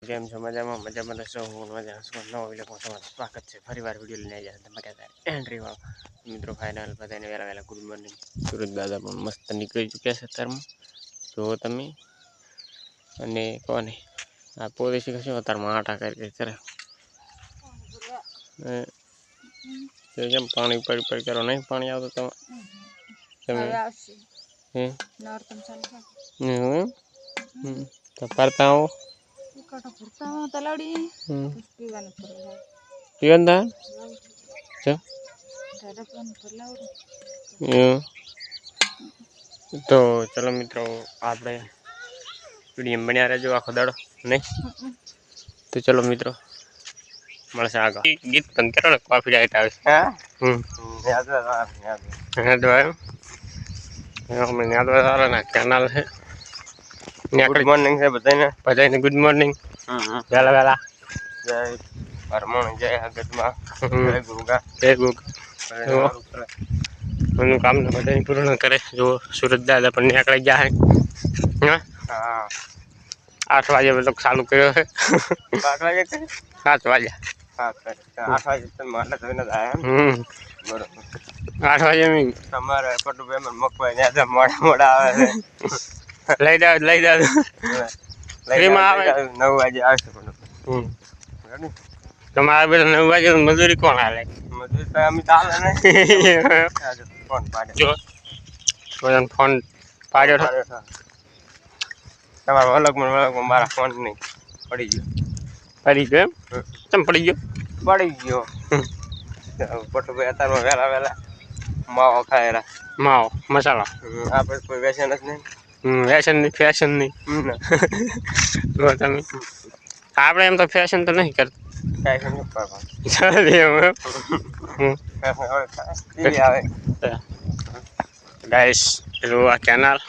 કેમ છો? મજામાં મજામાં રહેશો? હું મજા છું. નવો વિડીયોમાં તમારું સ્વાગત છે. ફરીવાર વિડીયો લઈને આવ્યા તમે કહેતા એન્ટ્રી વાળો મિત્રો ફાઇનલ બધાને વહેલા ગુડ મોર્નિંગ. સુરત દાદા પણ મસ્ત નીકળી ચૂક્યા છે અત્યારમાં જુઓ તમે. અને કોને આ પોલીસી કશું અત્યારમાં આટા કરી કરે કેમ પાણી પડી કરો નહીં પાણી આવતું તમે તો ફરતા આવો પીવંદા તો ચલો મિત્રો આપણે વિડીયો બન્યા રહેજો આખો દાડો નહીં તો ચલો મિત્રો મળશે આગળ ગીત પણ કરો ને કોફી ડાયટ આવે ના કેનાલ છે ગુડ મોર્નિંગ છે બધાને ગુડ મોર્નિંગ વહેલા વહેલા જય હરમોણ જય હગતમાં જય ગુગા એનું કામ તો બધા પૂર્ણ કરે જો સુરત દાદા પણ નીકળી ગયા છે હા 8 વાગે બધો ચાલુ કર્યો છે 8 વાગે 7 વાગે 8 વાગે મારે જોઈને બરોબર 8 વાગે તમારે પટુભાઈ મકવાઈ ને મોડા આવે છે લઈ જાવ ફ્રીમાં આવે 9 વાગે આવશે તમારે બધા 9 વાગે મજૂરી કોણ હાલે મજૂરી તો અમે ચાલે નહીં ફોન પાડ્યો ફોન પાડ્યો તમારો અલગમાં મારા ફોન નહીં પડી ગયો એમ કેમ પડી ગયો પટુભાઈ અત્યારમાં વહેલા માવો ખાયેલા માવો મસાલા આપણે કોઈ વ્યસન જ નહીં વ્યસન નહીં ફેશન નહીં તમે આપણે એમ તો ફેશન તો નહીં કરતા ફેશન આવે ગાઈસ પેલું આ કેનાલ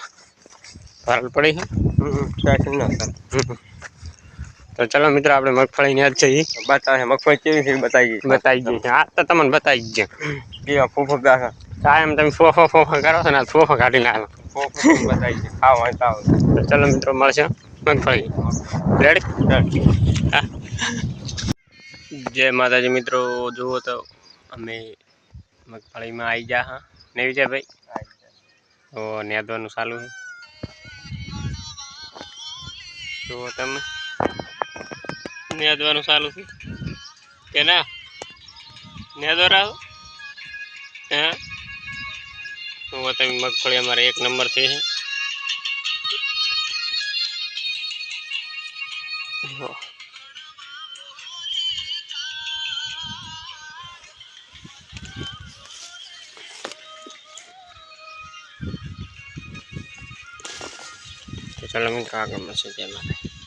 ભરલ પડી ફેશન ના તો ચલો મિત્રો આપણે મગફળી યાદ છે બતાવે મગફળી કેવી છે બતાવી ગઈ આ તો તમને બતાવી જ ગયા ફોફો કાયમ તમે ફોફો કરો છો ને ફોફો કાઢી નાખો બતાવી છે ખાવા તો ચલો મિત્રો મળશે મગફળી રેડી જય માતાજી મિત્રો જુઓ તો અમે મગફળીમાં આવી ગયા હા નહીં છે ભાઈ તો નેદવાનું ચાલુ છે જુઓ તમે નેદવાનું ચાલુ છે કે ના નેદો રાવ હે જુઓ તમે મગફળી અમારે 1 નંબર છે તો ચલો મિત્રો આગળ મળશે જય માતા